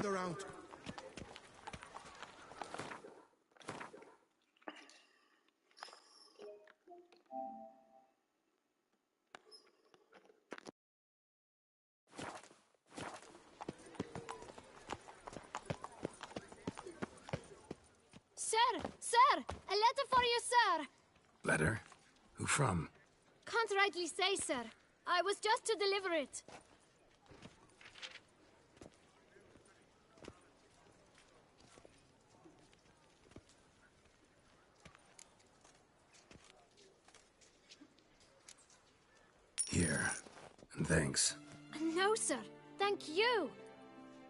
around. Sir! A letter for you, sir! Letter? Who from? Can't rightly say, sir. I was just to deliver it. Here. And thanks. No, sir. Thank you.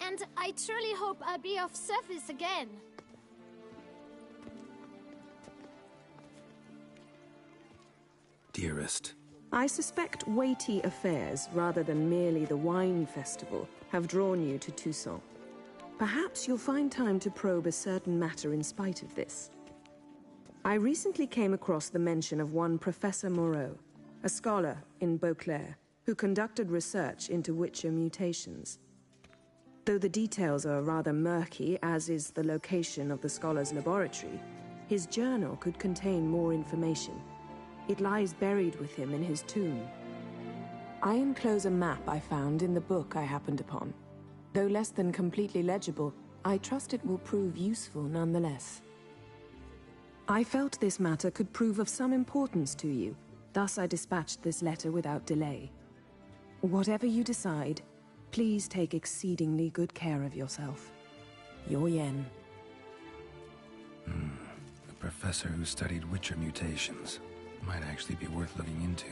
And I truly hope I'll be of service again. Dearest. I suspect weighty affairs, rather than merely the wine festival, have drawn you to Toussaint. Perhaps you'll find time to probe a certain matter in spite of this. I recently came across the mention of one Professor Moreau, a scholar in Beauclair, who conducted research into Witcher mutations. Though the details are rather murky, as is the location of the scholar's laboratory, his journal could contain more information. It lies buried with him in his tomb. I enclose a map I found in the book I happened upon. Though less than completely legible, I trust it will prove useful nonetheless. I felt this matter could prove of some importance to you, thus I dispatched this letter without delay. Whatever you decide, please take exceedingly good care of yourself. Your Yen. A professor who studied Witcher mutations. Might actually be worth looking into.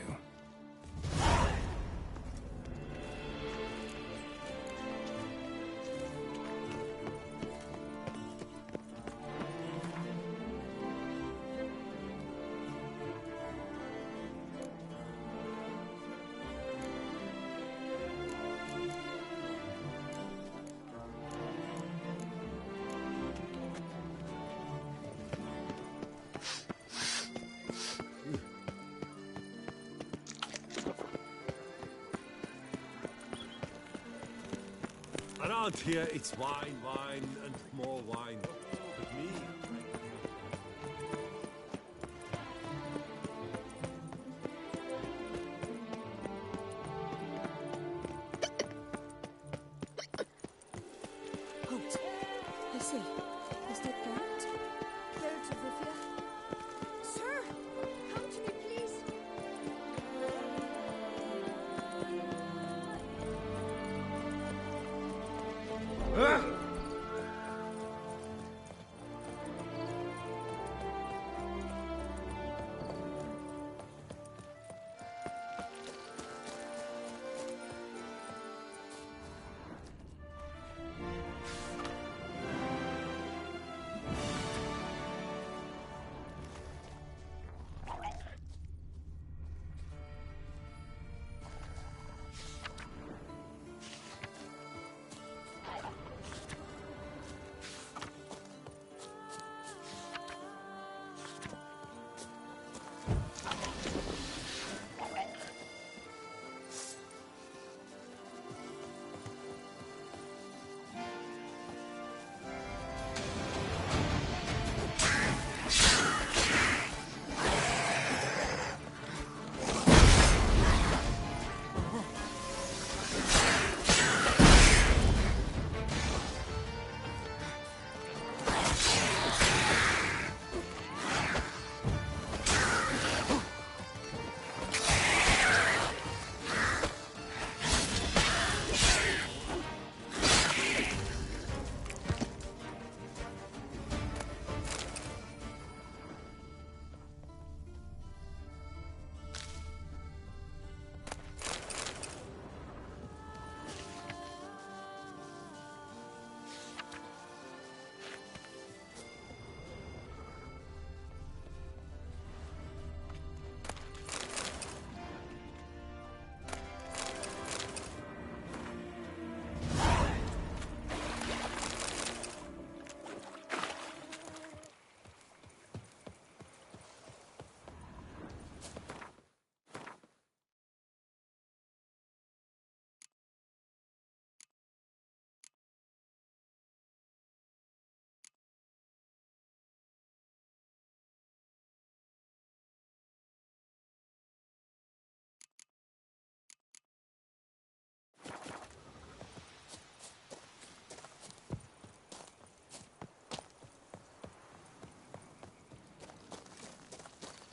Around here, it's wine, wine, and more wine. But me... Halt! I see. Is that Geralt? Geralt of Rivia. Sir! Come to me, please!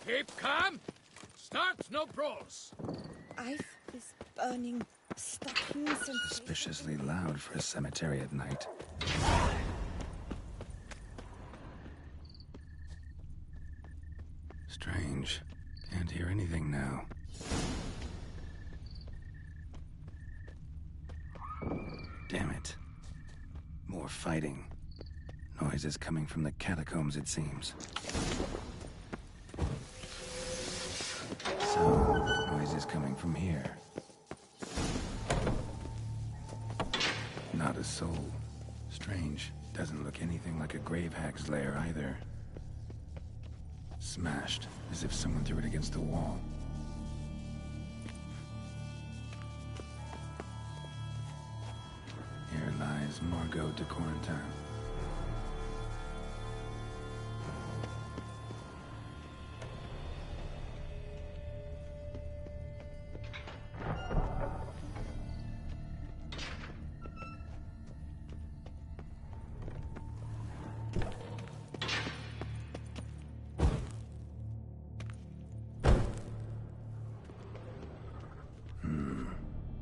Keep calm. Start no brawls. I've is burning stockings and... Suspiciously loud for a cemetery at night. Strange. Can't hear anything now. Damn it. More fighting. Noises coming from the catacombs, it seems. So, noises coming from here. Not a soul. Strange. Doesn't look anything like a grave hag's lair either. Smashed, as if someone threw it against the wall. Here lies Margot de Corentin.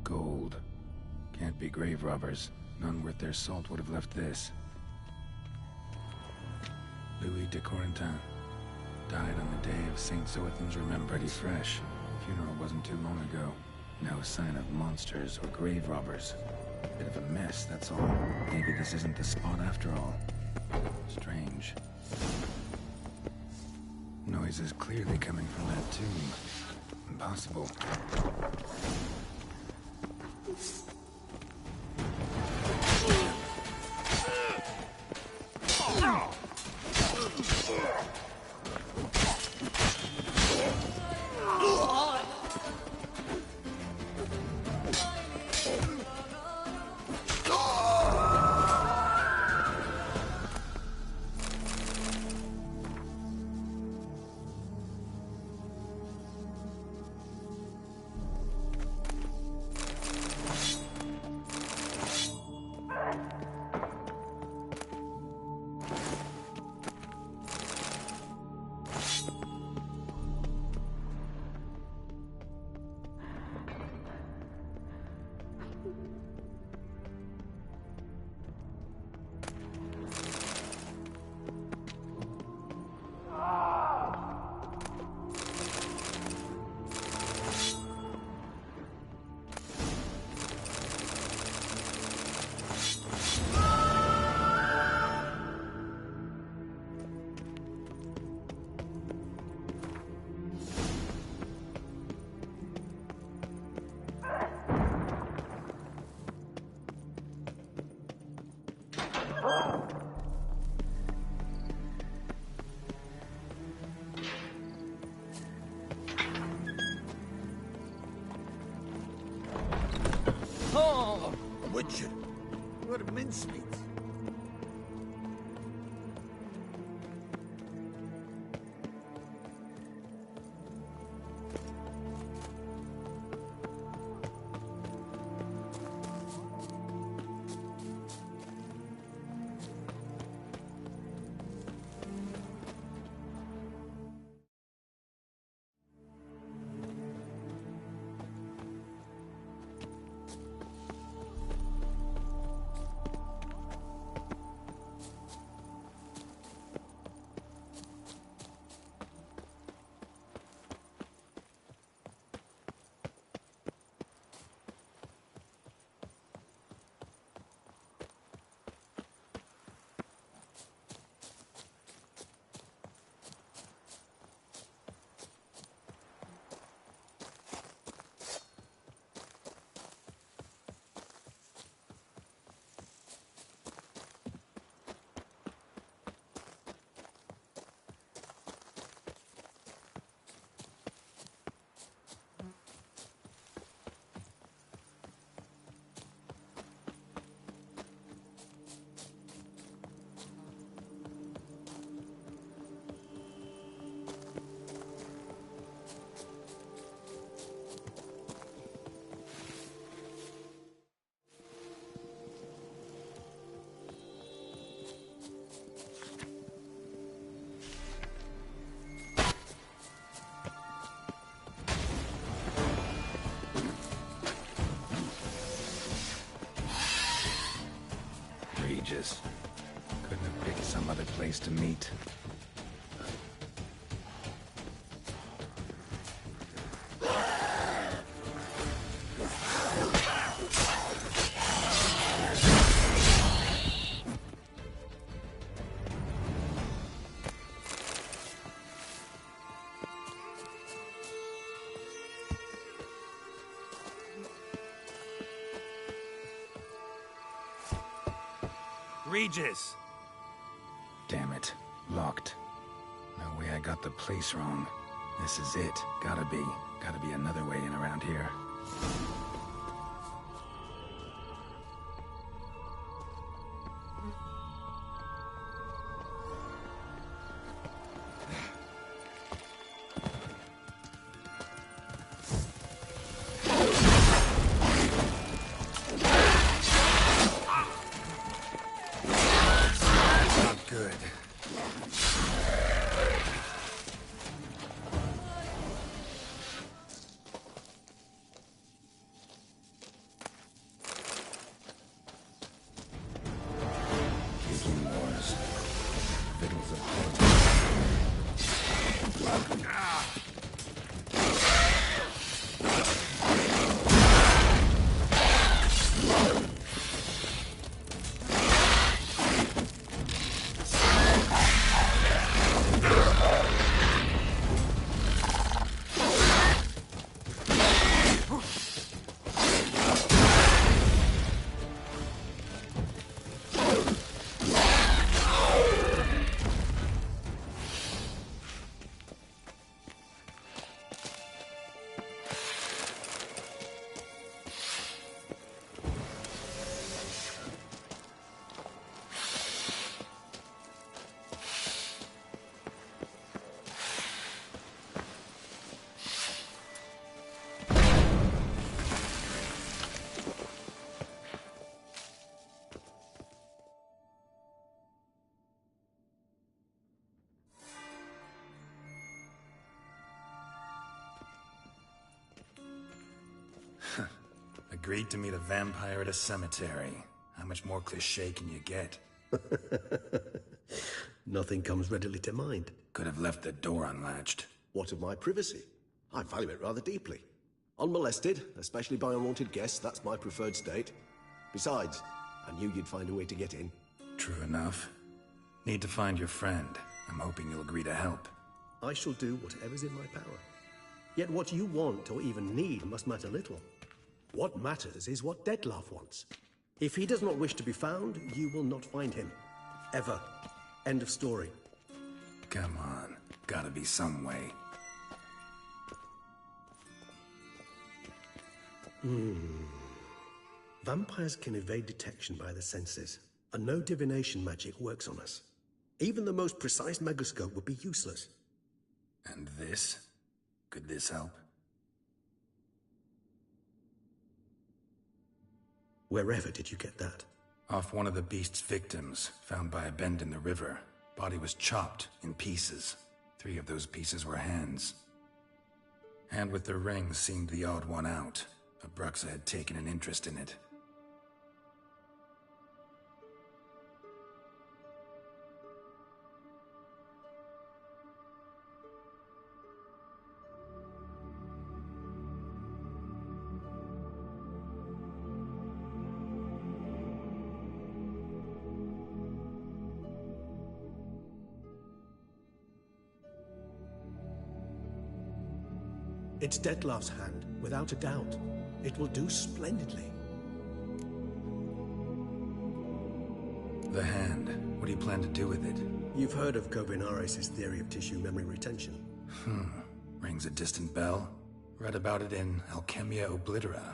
Gold. Can't be grave robbers. None worth their salt would have left this. Louis de Corentin. Died on the day of St. Zoethan's Remembrance. Pretty fresh. Funeral wasn't too long ago. No sign of monsters or grave robbers. Bit of a mess, that's all. Maybe this isn't the spot after all. Strange. Noises clearly coming from that tomb. Impossible. Oh, Witcher. What a mincemeat. place to meet. Regis! Damn it. Locked. No way I got the place wrong. This is it. Gotta be. Gotta be another way in around here. Good. Viking wars. Fiddles of Agreed to meet a vampire at a cemetery. How much more cliché can you get? Nothing comes readily to mind. Could have left the door unlatched. What of my privacy? I value it rather deeply. Unmolested, especially by unwanted guests, that's my preferred state. Besides, I knew you'd find a way to get in. True enough. Need to find your friend. I'm hoping you'll agree to help. I shall do whatever's in my power. Yet what you want or even need must matter little. What matters is what Dettlaff wants. If he does not wish to be found, you will not find him. Ever. End of story. Come on. Gotta be some way. Vampires can evade detection by the senses, and no divination magic works on us. Even the most precise megascope would be useless. And this? Could this help? Wherever did you get that? Off one of the beast's victims, found by a bend in the river. Body was chopped in pieces. 3 of those pieces were hands. Hand with the ring seemed the odd one out, but Bruxa had taken an interest in it. It's Dettlaff's hand, without a doubt. It will do splendidly. The hand. What do you plan to do with it? You've heard of Kovinares' theory of tissue memory retention. Rings a distant bell. Read about it in Alchemia Oblitera.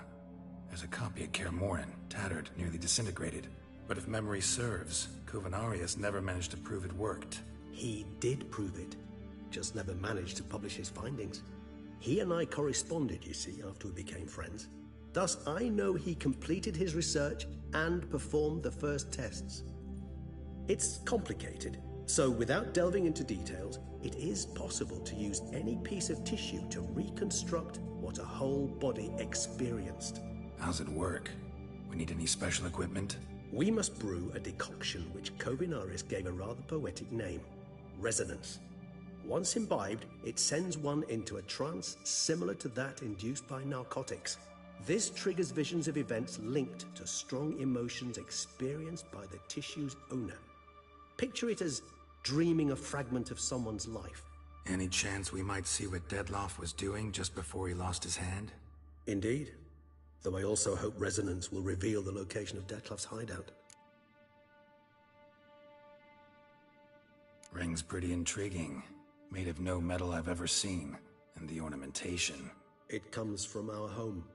There's a copy at Kaer Morhen, tattered, nearly disintegrated. But if memory serves, Kovinares never managed to prove it worked. He did prove it, just never managed to publish his findings. He and I corresponded, you see, after we became friends. Thus, I know he completed his research and performed the first tests. It's complicated, so without delving into details, it is possible to use any piece of tissue to reconstruct what a whole body experienced. How's it work? We need any special equipment? We must brew a decoction which Kovinaris gave a rather poetic name, resonance. Once imbibed, it sends one into a trance similar to that induced by narcotics. This triggers visions of events linked to strong emotions experienced by the tissue's owner. Picture it as dreaming a fragment of someone's life. Any chance we might see what Dettlaff was doing just before he lost his hand? Indeed. Though I also hope resonance will reveal the location of Dettlaff's hideout. Ring's pretty intriguing. Made of no metal I've ever seen. And the ornamentation. It comes from our home,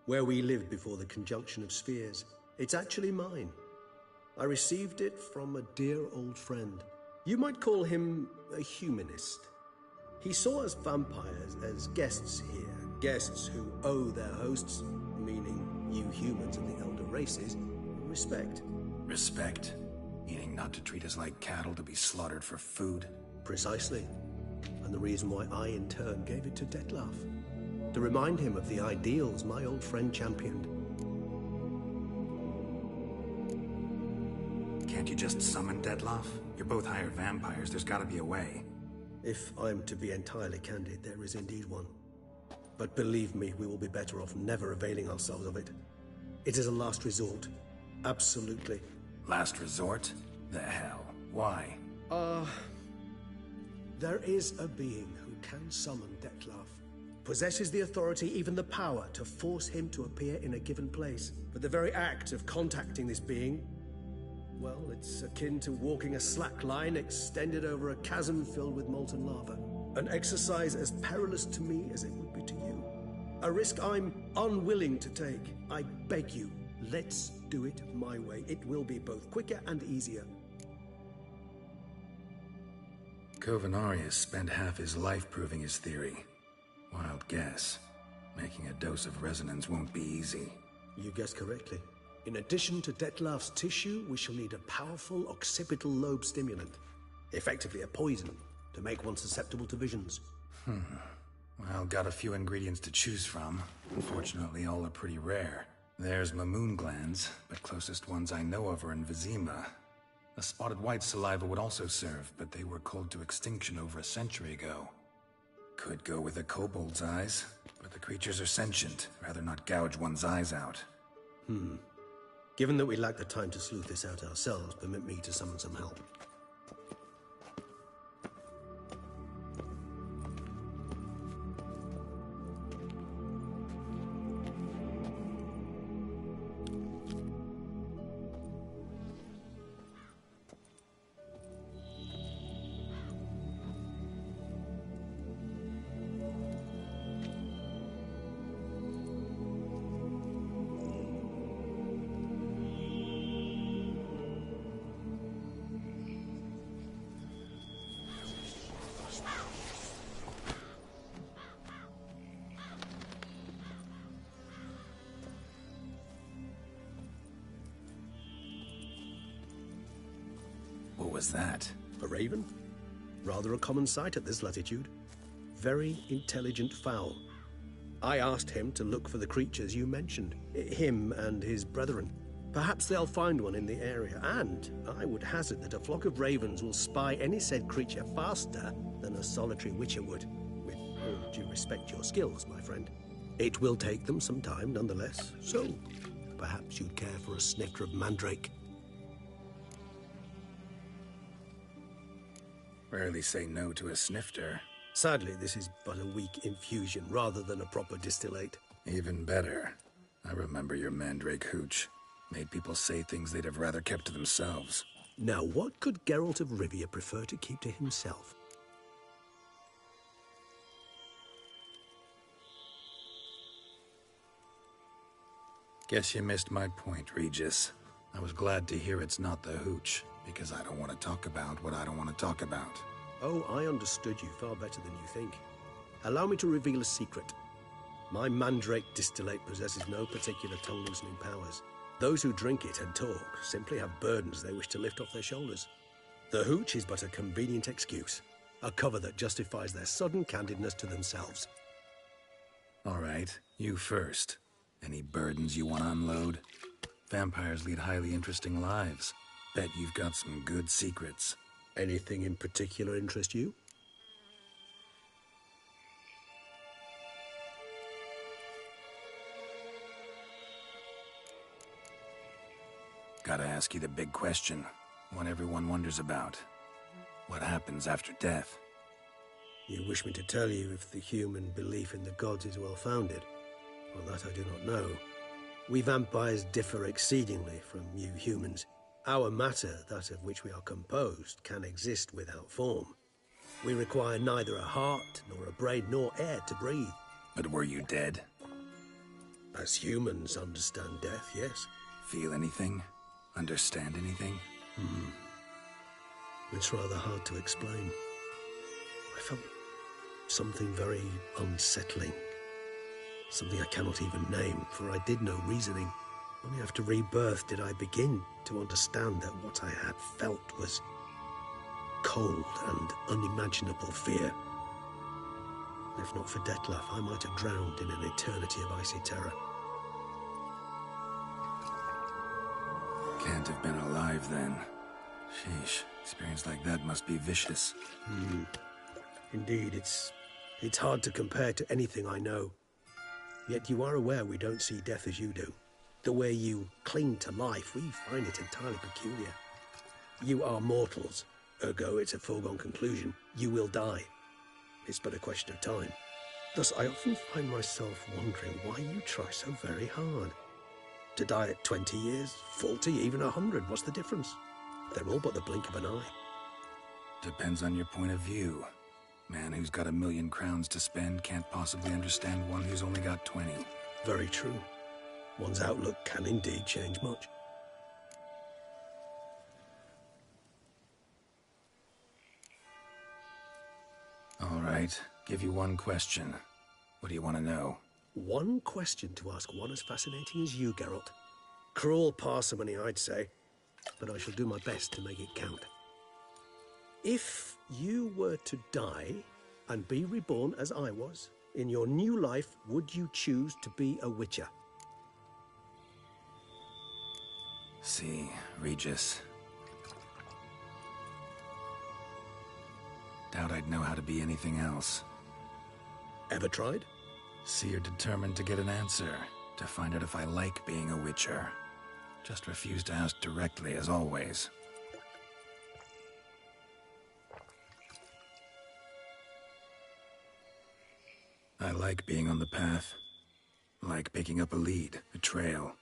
where we lived before the conjunction of spheres. It's actually mine. I received it from a dear old friend. You might call him a humanist. He saw us vampires as guests here, guests who owe their hosts, meaning you humans and the elder races, respect. Respect? Meaning not to treat us like cattle to be slaughtered for food? Precisely. And the reason why I, in turn, gave it to Dettlaff. To remind him of the ideals my old friend championed. Can't you just summon Dettlaff? You're both hired vampires, there's gotta be a way. If I'm to be entirely candid, there is indeed one. But believe me, we will be better off never availing ourselves of it. It is a last resort. Absolutely. Last resort? The hell? Why? There is a being who can summon Dettlaff. Possesses the authority, even the power, to force him to appear in a given place. But the very act of contacting this being, well, it's akin to walking a slack line extended over a chasm filled with molten lava. An exercise as perilous to me as it would be to you. A risk I'm unwilling to take. I beg you, let's do it my way. It will be both quicker and easier. Kovinaris spent half his life proving his theory. Wild guess. Making a dose of resonance won't be easy. You guessed correctly. In addition to Dettlaff's tissue, we shall need a powerful occipital lobe stimulant. Effectively a poison, to make one susceptible to visions. Well, got a few ingredients to choose from. Unfortunately, all are pretty rare. There's Mamoon glands, but closest ones I know of are in Vizima. A spotted white saliva would also serve, but they were cold to extinction over a century ago. Could go with a kobold's eyes, but the creatures are sentient. Rather not gouge one's eyes out. Given that we lack the time to sleuth this out ourselves, permit me to summon some help. What was that? A raven? Rather a common sight at this latitude. Very intelligent fowl. I asked him to look for the creatures you mentioned. Him and his brethren. Perhaps they'll find one in the area, and I would hazard that a flock of ravens will spy any said creature faster than a solitary witcher would. With all due respect to your skills, my friend. It will take them some time, nonetheless, so perhaps you'd care for a snifter of mandrake. Rarely say no to a snifter. Sadly, this is but a weak infusion rather than a proper distillate. Even better. I remember your mandrake hooch. Made people say things they'd have rather kept to themselves. Now, what could Geralt of Rivia prefer to keep to himself? Guess you missed my point, Regis. I was glad to hear it's not the hooch, because I don't want to talk about what I don't want to talk about. Oh, I understood you far better than you think. Allow me to reveal a secret. My mandrake distillate possesses no particular tongue-loosening powers. Those who drink it and talk simply have burdens they wish to lift off their shoulders. The hooch is but a convenient excuse, a cover that justifies their sudden candidness to themselves. All right, you first. Any burdens you want to unload? Vampires lead highly interesting lives. Bet you've got some good secrets. Anything in particular interest you? Gotta ask you the big question. One everyone wonders about. What happens after death? You wish me to tell you if the human belief in the gods is well founded? Well, that I do not know. We vampires differ exceedingly from you humans. Our matter, that of which we are composed, can exist without form. We require neither a heart, nor a brain, nor air to breathe. But were you dead? As humans understand death, yes. Feel anything? Understand anything? It's rather hard to explain. I felt something very unsettling. Something I cannot even name, for I did no reasoning. Only after rebirth did I begin to understand that what I had felt was cold and unimaginable fear. If not for Dettlaff, I might have drowned in an eternity of icy terror. Can't have been alive then. Sheesh, experience like that must be vicious. Indeed, it's hard to compare to anything I know. Yet you are aware we don't see death as you do. The way you cling to life, we find it entirely peculiar. You are mortals, ergo it's a foregone conclusion. You will die. It's but a question of time. Thus, I often find myself wondering why you try so very hard. To die at 20 years, 40, even 100, what's the difference? They're all but the blink of an eye. Depends on your point of view. Man who's got 1,000,000 crowns to spend can't possibly understand one who's only got 20. Very true. One's outlook can indeed change much. All right, give you one question. What do you want to know? One question to ask one as fascinating as you, Geralt. Cruel parsimony, I'd say, but I shall do my best to make it count. If you were to die and be reborn as I was, in your new life, would you choose to be a Witcher? See, Regis. Doubt I'd know how to be anything else. Ever tried? See, you're determined to get an answer, to find out if I like being a Witcher. Just refuse to ask directly, as always. I like being on the path. I like picking up a lead, a trail.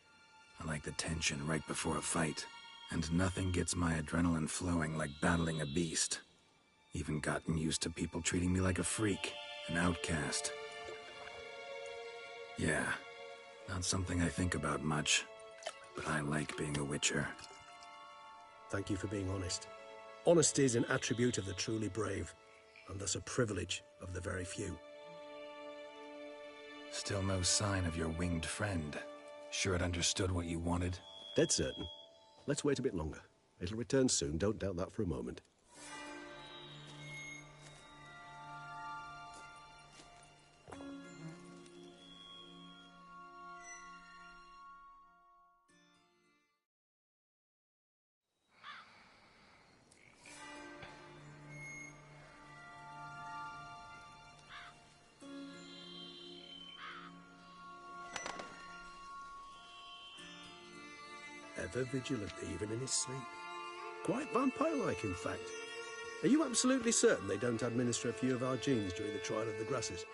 I like the tension right before a fight. And nothing gets my adrenaline flowing like battling a beast. Even gotten used to people treating me like a freak, an outcast. Yeah, not something I think about much, but I like being a Witcher. Thank you for being honest. Honesty is an attribute of the truly brave, and thus a privilege of the very few. Still no sign of your winged friend. Sure it understood what you wanted? Dead certain. Let's wait a bit longer. It'll return soon, don't doubt that for a moment. Ever vigilant, even in his sleep. Quite vampire-like, in fact. Are you absolutely certain they don't administer a few of our genes during the trial of the grasses?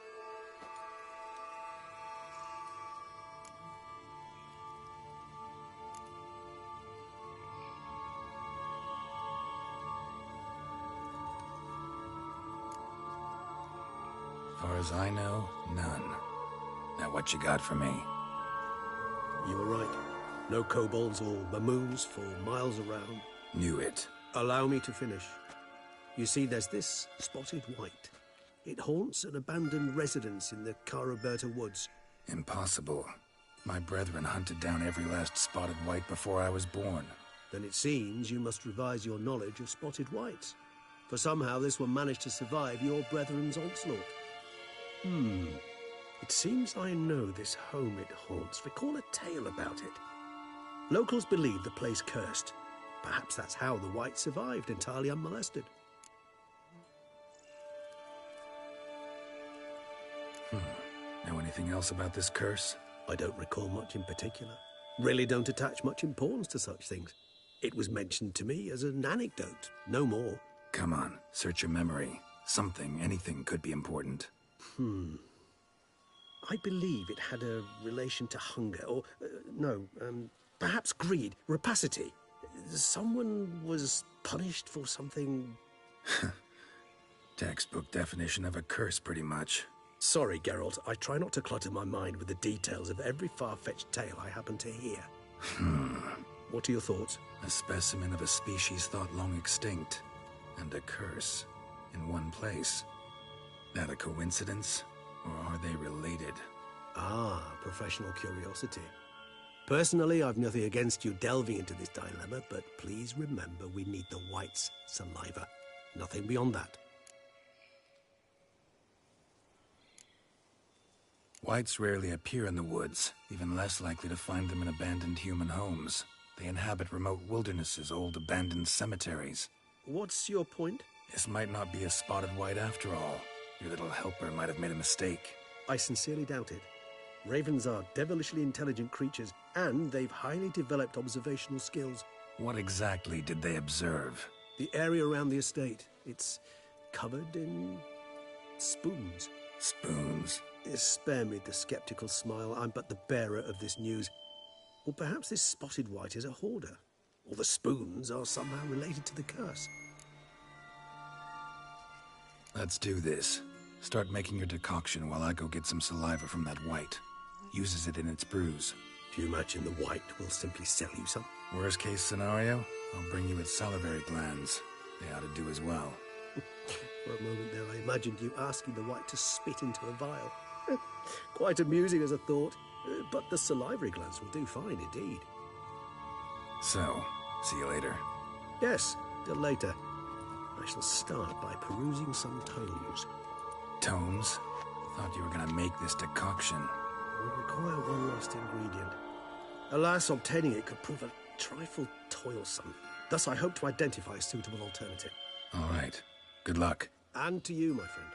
Far as I know, none. Now what you got for me? You were right. No kobolds or mamoons for miles around. Knew it. Allow me to finish. You see, there's this spotted white. It haunts an abandoned residence in the Caraberta woods. Impossible. My brethren hunted down every last spotted white before I was born. Then it seems you must revise your knowledge of spotted whites. For somehow this one managed to survive your brethren's onslaught. It seems I know this home it haunts. Recall a tale about it. Locals believe the place cursed. Perhaps that's how the Whites survived entirely unmolested. Know anything else about this curse? I don't recall much in particular. Really don't attach much importance to such things. It was mentioned to me as an anecdote, no more. Come on, search your memory. Something, anything could be important. I believe it had a relation to hunger, or, perhaps greed, rapacity. Someone was punished for something... Textbook definition of a curse, pretty much. Sorry, Geralt, I try not to clutter my mind with the details of every far-fetched tale I happen to hear. What are your thoughts? A specimen of a species thought long extinct, and a curse in one place. That a coincidence, or are they related? Ah, professional curiosity. Personally, I've nothing against you delving into this dilemma, but please remember we need the Whites' saliva. Nothing beyond that. Whites rarely appear in the woods, even less likely to find them in abandoned human homes. They inhabit remote wildernesses, old abandoned cemeteries. What's your point? This might not be a spotted white after all. Your little helper might have made a mistake. I sincerely doubt it. Ravens are devilishly intelligent creatures, and they've highly developed observational skills. What exactly did they observe? The area around the estate, it's covered in spoons. Spoons? Spare me the skeptical smile. I'm but the bearer of this news. Or perhaps this spotted white is a hoarder. Or the spoons are somehow related to the curse. Let's do this. Start making your decoction while I go get some saliva from that white. Uses it in its brews. Do you imagine the white will simply sell you some? Worst case scenario, I'll bring you its salivary glands. They ought to do as well. For a moment there, I imagined you asking the white to spit into a vial. Quite amusing as a thought, but the salivary glands will do fine indeed. So, see you later. Yes, till later. I shall start by perusing some tomes. Tomes? Thought you were gonna make this decoction. I would require one last ingredient. Alas, obtaining it could prove a trifle toilsome. Thus, I hope to identify a suitable alternative. All right. Good luck. And to you, my friend.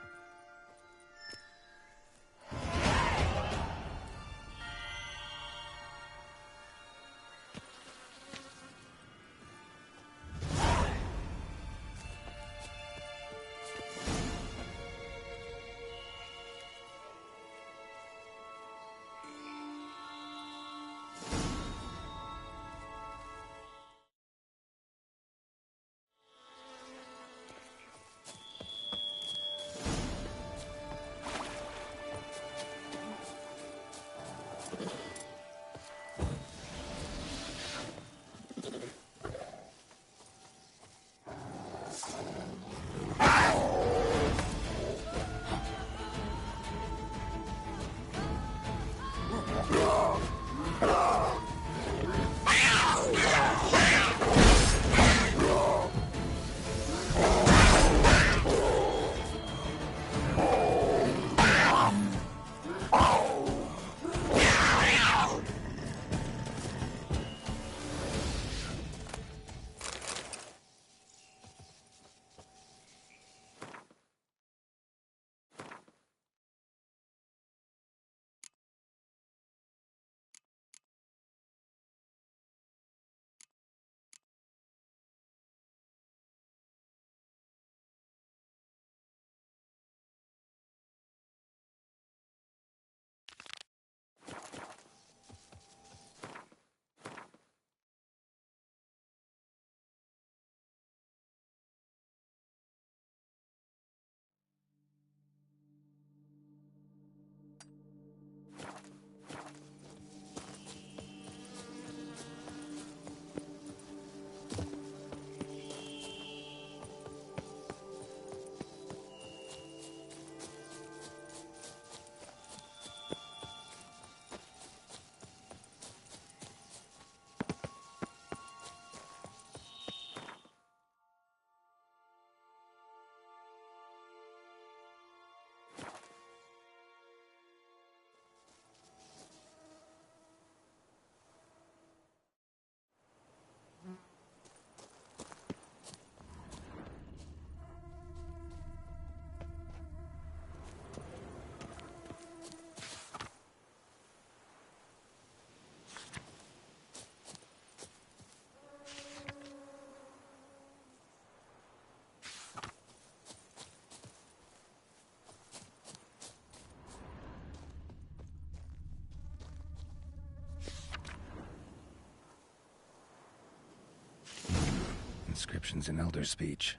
inscriptions in Elder speech.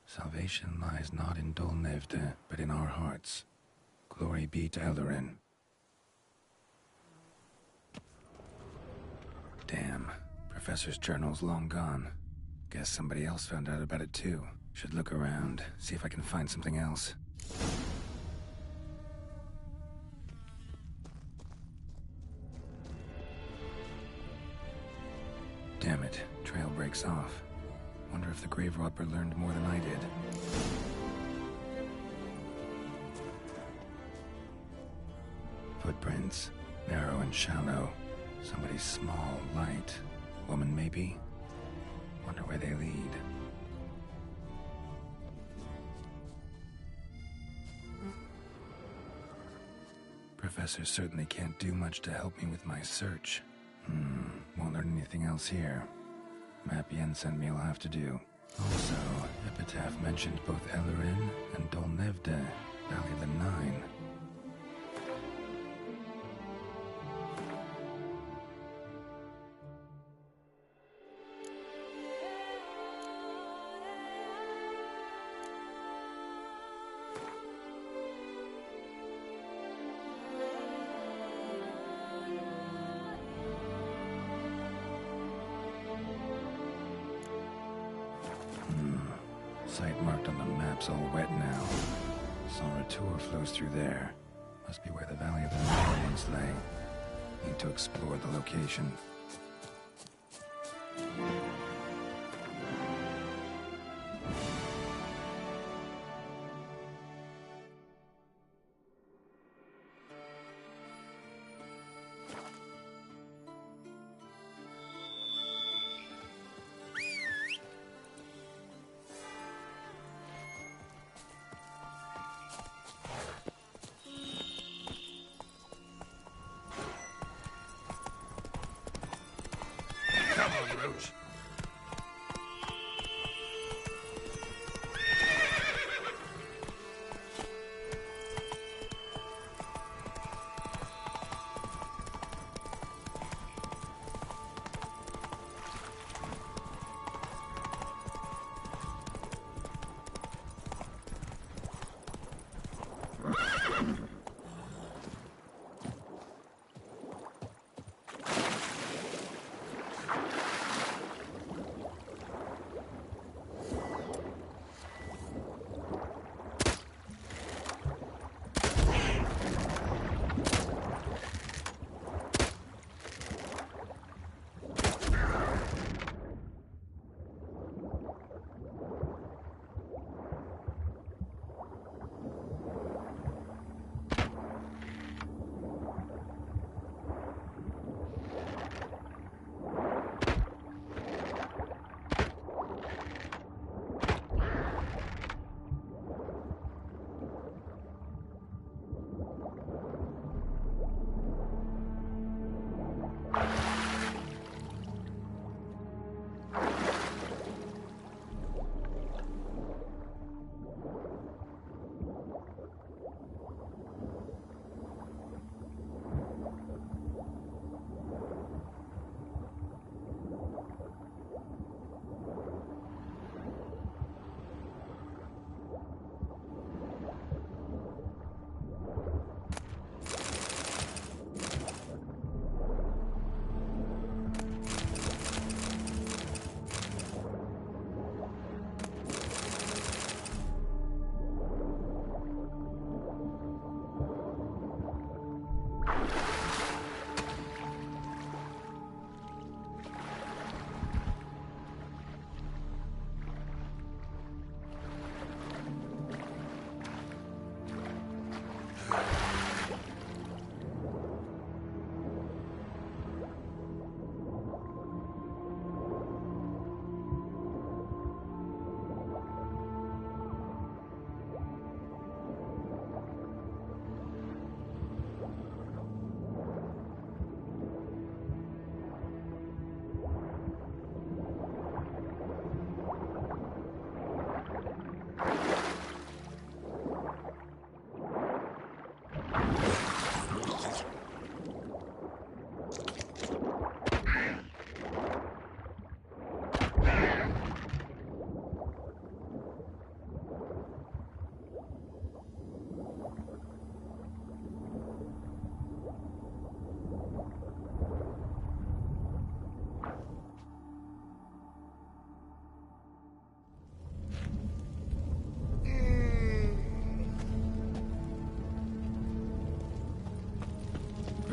Salvation lies not in Dol Nevde, but in our hearts. Glory be to Eldarin. Damn. Professor's journal's long gone. Guess somebody else found out about it too. Should look around, see if I can find something else. Damn it, trail breaks off. Wonder if the grave robber learned more than I did. Footprints, narrow and shallow. Somebody small, light. Woman, maybe? Wonder where they lead. Professor certainly can't do much to help me with my search. Won't learn anything else here. Map Yen sent me will have to do. Also, Epitaph mentioned both Eldarin and Dol Nevde, Valley of the Nine. Site marked on the map's all wet now. Sonratur flows through there. Must be where the Valley of the Nine once lay. Need to explore the location. Come on, Roach.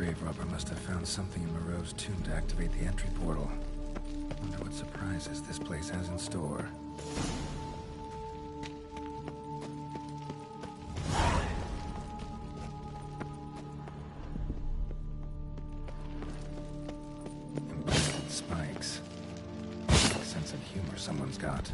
grave robber must have found something in Moreau's tomb to activate the entry portal. Wonder what surprises this place has in store. Embedded spikes. Sense of humor someone's got.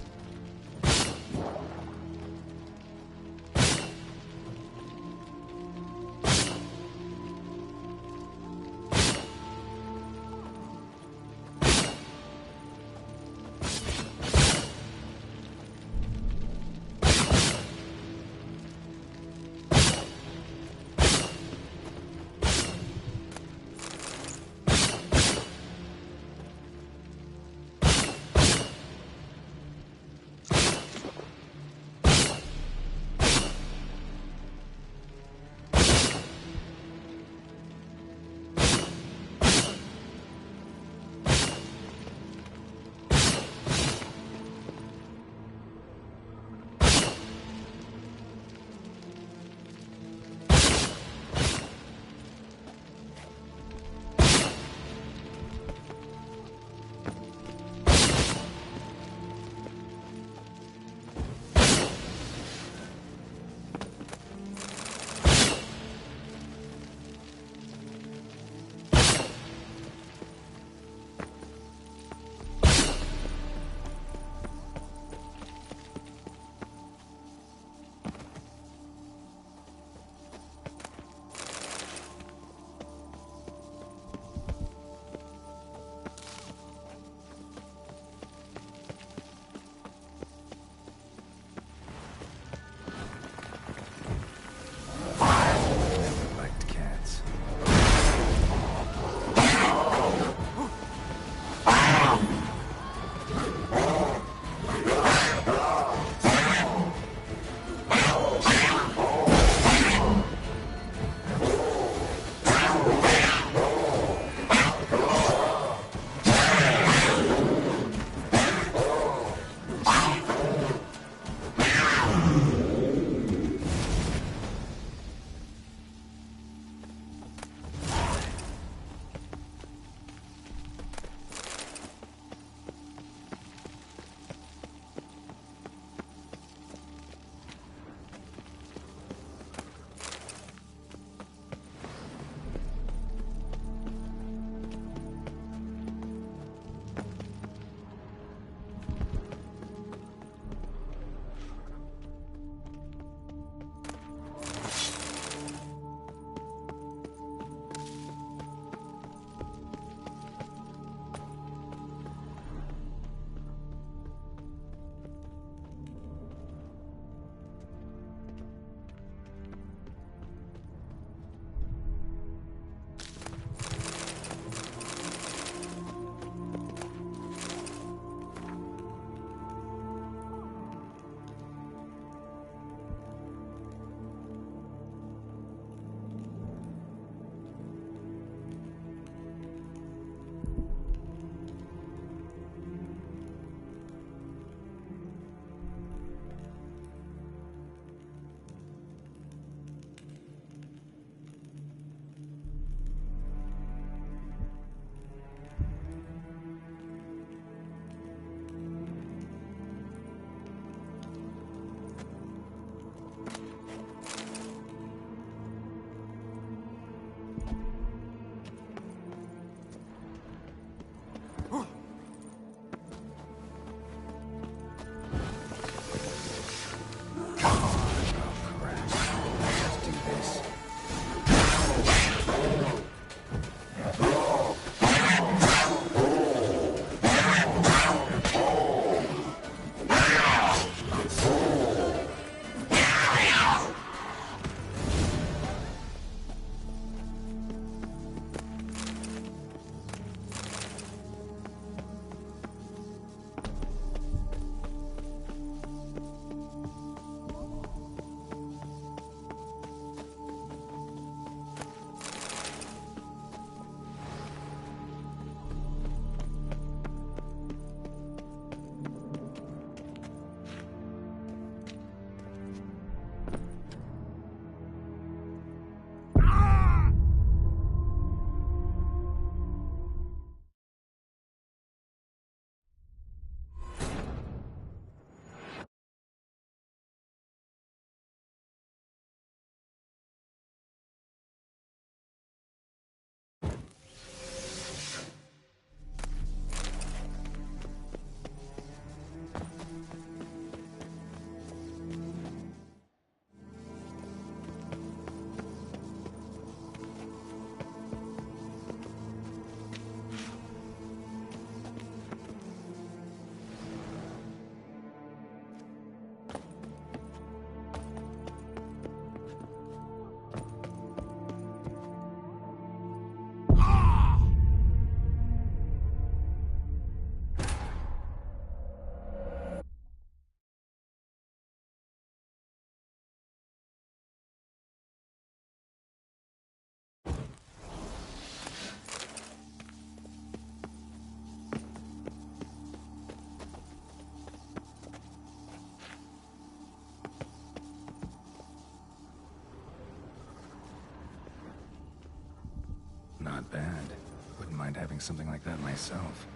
mind having something like that myself.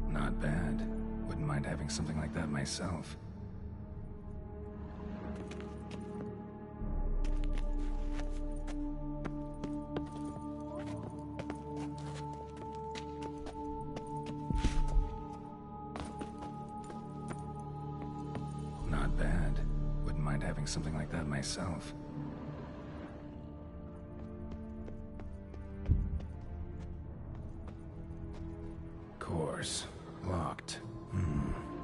Not bad. Wouldn't mind having something like that myself. Not bad. Wouldn't mind having something like that myself. Course. Locked.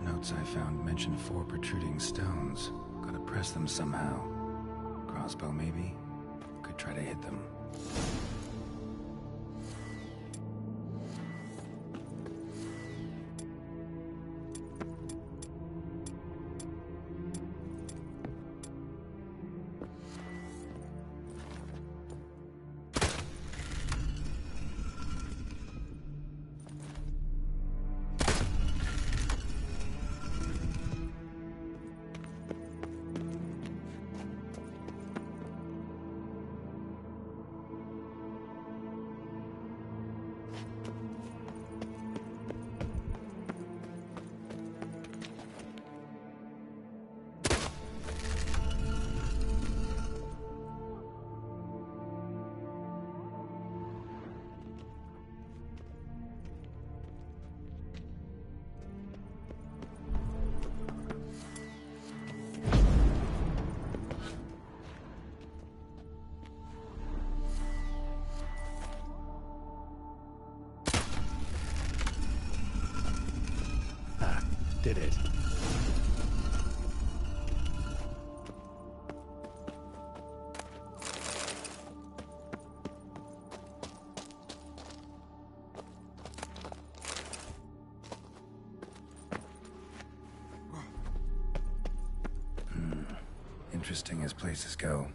Notes I found mention 4 protruding stones. Gotta press them somehow. Crossbow, maybe? Could try to hit them. Did it. Interesting as places go.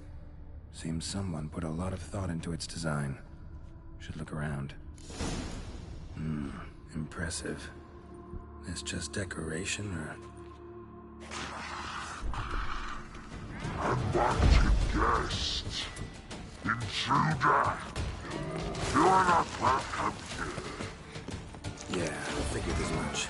Seems someone put a lot of thought into its design. Should look around. Impressive. This just decoration, or... Unwanted guest. Intruder. You are not welcome here. Yeah, I figured as much.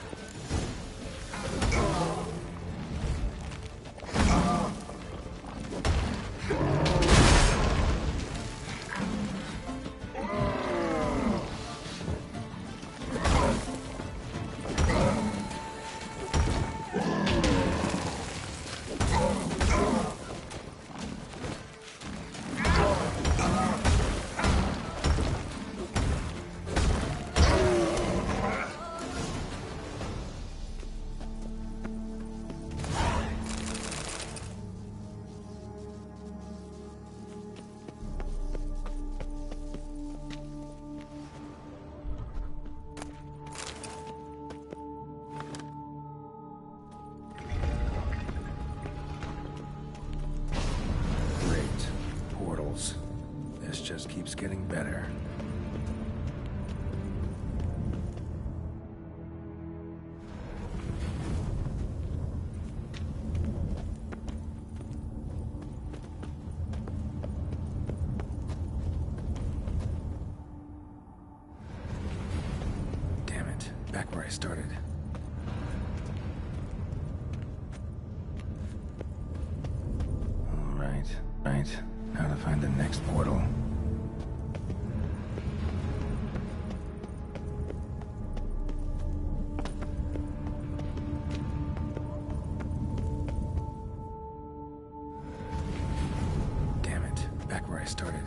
This just keeps getting better. Damn it, back where I started. All right. Now to find the next portal. Damn it, back where I started.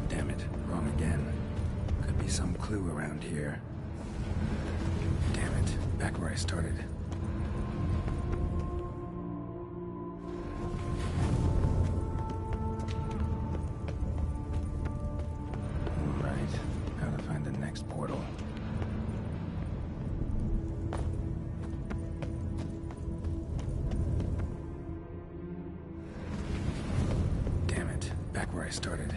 Damn it, wrong again. Could be some clue around here. Damn it, back where I started. Portal. Damn it, back where I started.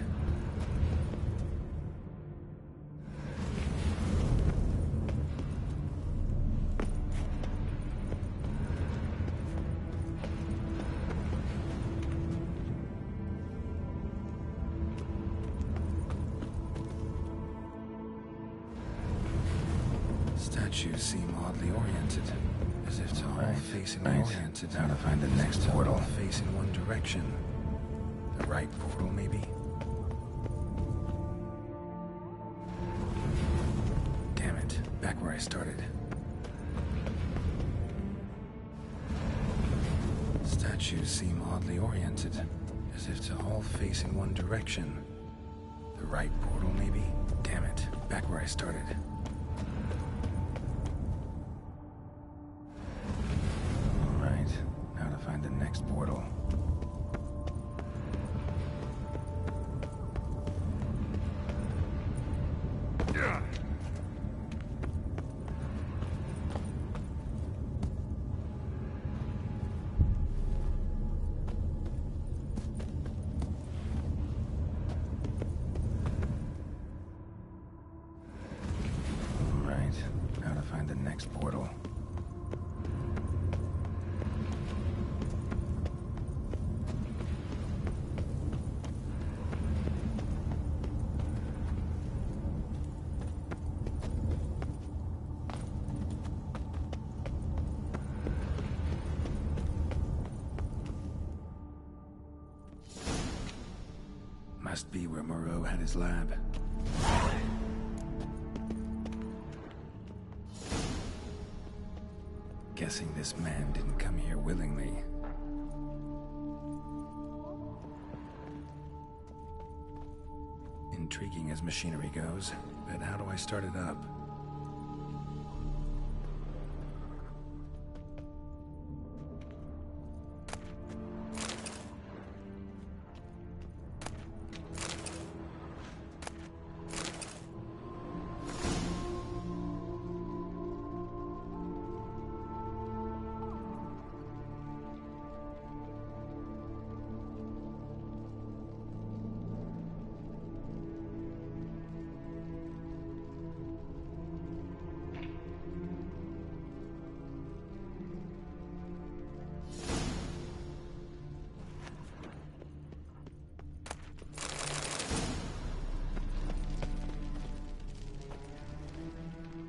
Statues seem oddly oriented, as if to all facing oriented. Now to find the next portal, facing one direction. The right portal, maybe? Damn it, back where I started. Statues seem oddly oriented, as if to all facing one direction. The right portal, maybe? Damn it, back where I started. Alright, now to find the next portal. Now to find the next portal. Must be where Moreau had his lab. Guessing this man didn't come here willingly. Intriguing as machinery goes, but how do I start it up?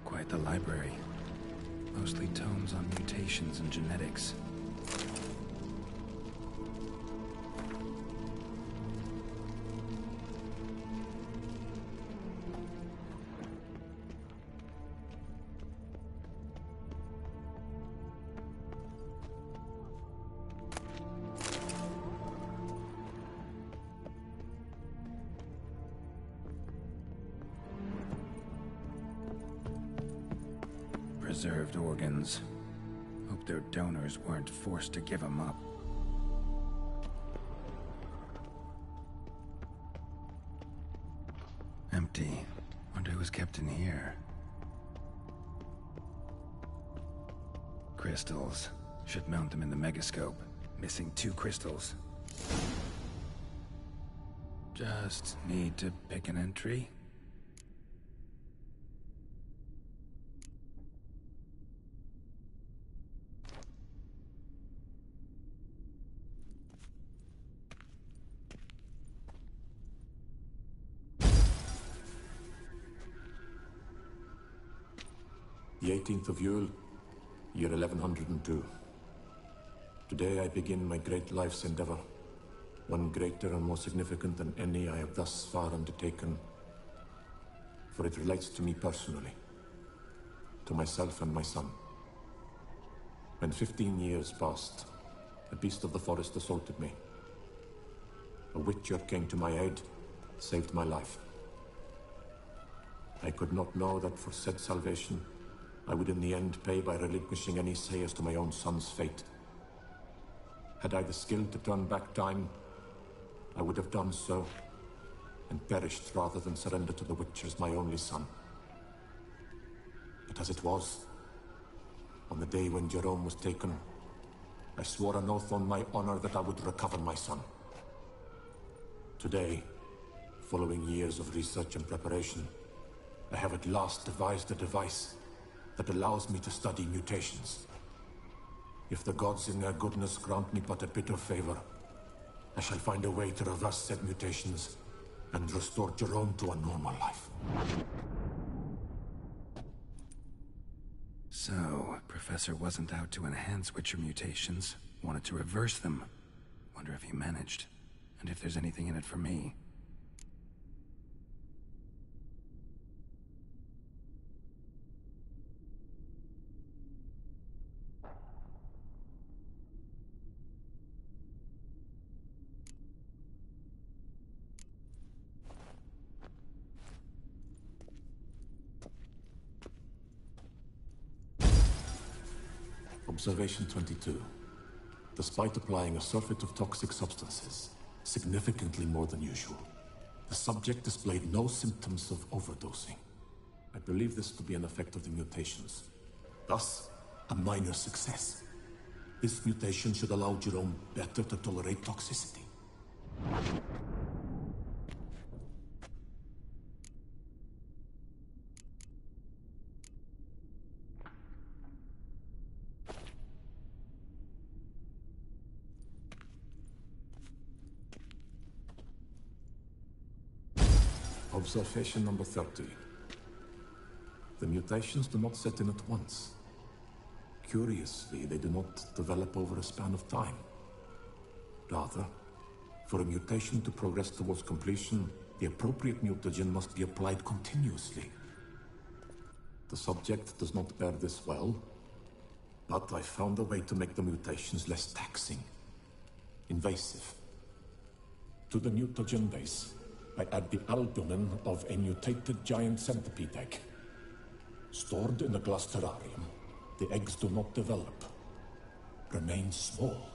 Quite the library. Mostly tomes on mutations and genetics. Preserved organs. Hope their donors weren't forced to give them up. Empty. Wonder who was kept in here. Crystals. Should mount them in the megascope. Missing 2 crystals. Just need to pick an entry. The 18th of Yule, year 1102. Today I begin my great life's endeavor, one greater and more significant than any I have thus far undertaken, for it relates to me personally, to myself and my son. When 15 years passed, a beast of the forest assaulted me. A witcher came to my aid, saved my life. I could not know that for said salvation, I would in the end pay by relinquishing any say as to my own son's fate. Had I the skill to turn back time, I would have done so, and perished rather than surrender to the Witchers my only son. But as it was, on the day when Jerome was taken, I swore an oath on my honor that I would recover my son. Today, following years of research and preparation, I have at last devised a device that allows me to study mutations. If the gods in their goodness grant me but a bit of favor, I shall find a way to reverse said mutations and restore Jerome to a normal life. So, Professor wasn't out to enhance Witcher mutations, wanted to reverse them. Wonder if he managed, and if there's anything in it for me. Observation 22. Despite applying a surfeit of toxic substances, significantly more than usual, the subject displayed no symptoms of overdosing. I believe this to be an effect of the mutations. Thus, a minor success. This mutation should allow Jerome better to tolerate toxicity. Observation number 30. The mutations do not set in at once. Curiously, they do not develop over a span of time. Rather, for a mutation to progress towards completion, the appropriate mutagen must be applied continuously. The subject does not bear this well, but I found a way to make the mutations less taxing, invasive. To the mutagen base, I add the albumin of a mutated giant centipede egg. Stored in a glass terrarium, the eggs do not develop, remain small.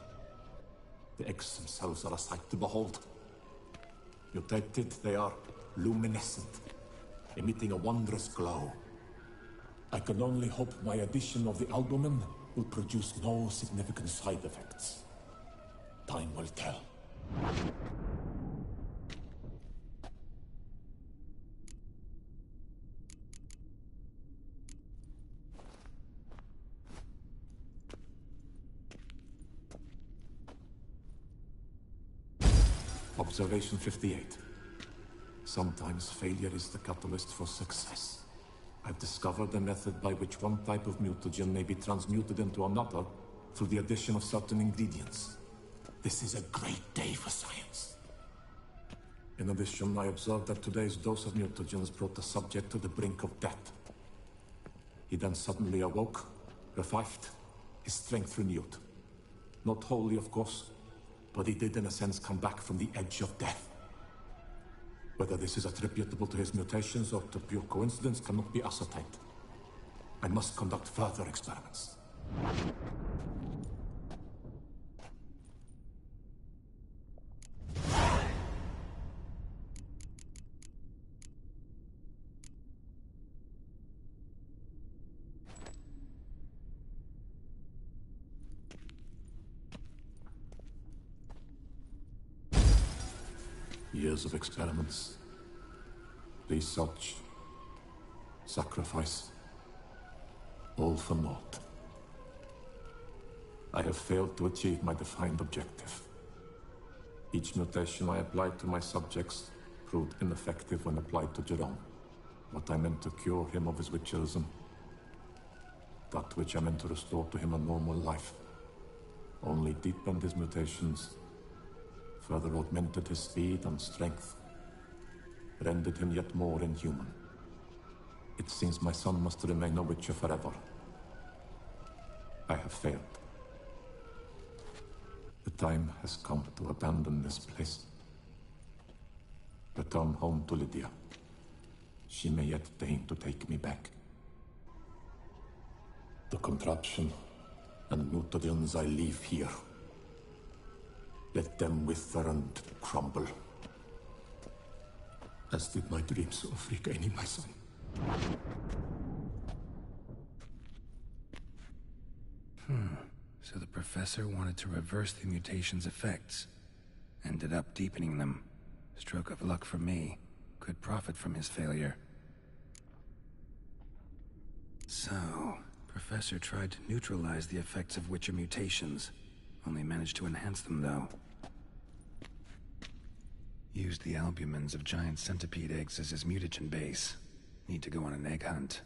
The eggs themselves are a sight to behold. Mutated, they are luminescent, emitting a wondrous glow. I can only hope my addition of the albumin will produce no significant side effects. Time will tell. Observation 58. Sometimes failure is the catalyst for success. I've discovered a method by which one type of mutagen may be transmuted into another through the addition of certain ingredients. This is a great day for science. In addition, I observed that today's dose of mutagens brought the subject to the brink of death. He then suddenly awoke, revived, his strength renewed. Not wholly, of course, but he did in a sense come back from the edge of death. Whether this is attributable to his mutations or to pure coincidence cannot be ascertained. I must conduct further experiments. Years of experiments, research, sacrifice, all for naught. I have failed to achieve my defined objective. Each mutation I applied to my subjects proved ineffective when applied to Jerome. What I meant to cure him of his witcherism, that which I meant to restore to him a normal life, only deepened his mutations, further augmented his speed and strength, rendered him yet more inhuman. It seems my son must remain a witcher forever. I have failed. The time has come to abandon this place. Return home to Lydia. She may yet deign to take me back. The contraption and mutagens I leave here, let them wither and crumble, as did my dreams of regaining my son. So the professor wanted to reverse the mutation's effects. Ended up deepening them. Stroke of luck for me. Could profit from his failure. So, Professor tried to neutralize the effects of Witcher mutations. Only managed to enhance them, though. Used the albumins of giant centipede eggs as his mutagen base. Need to go on an egg hunt.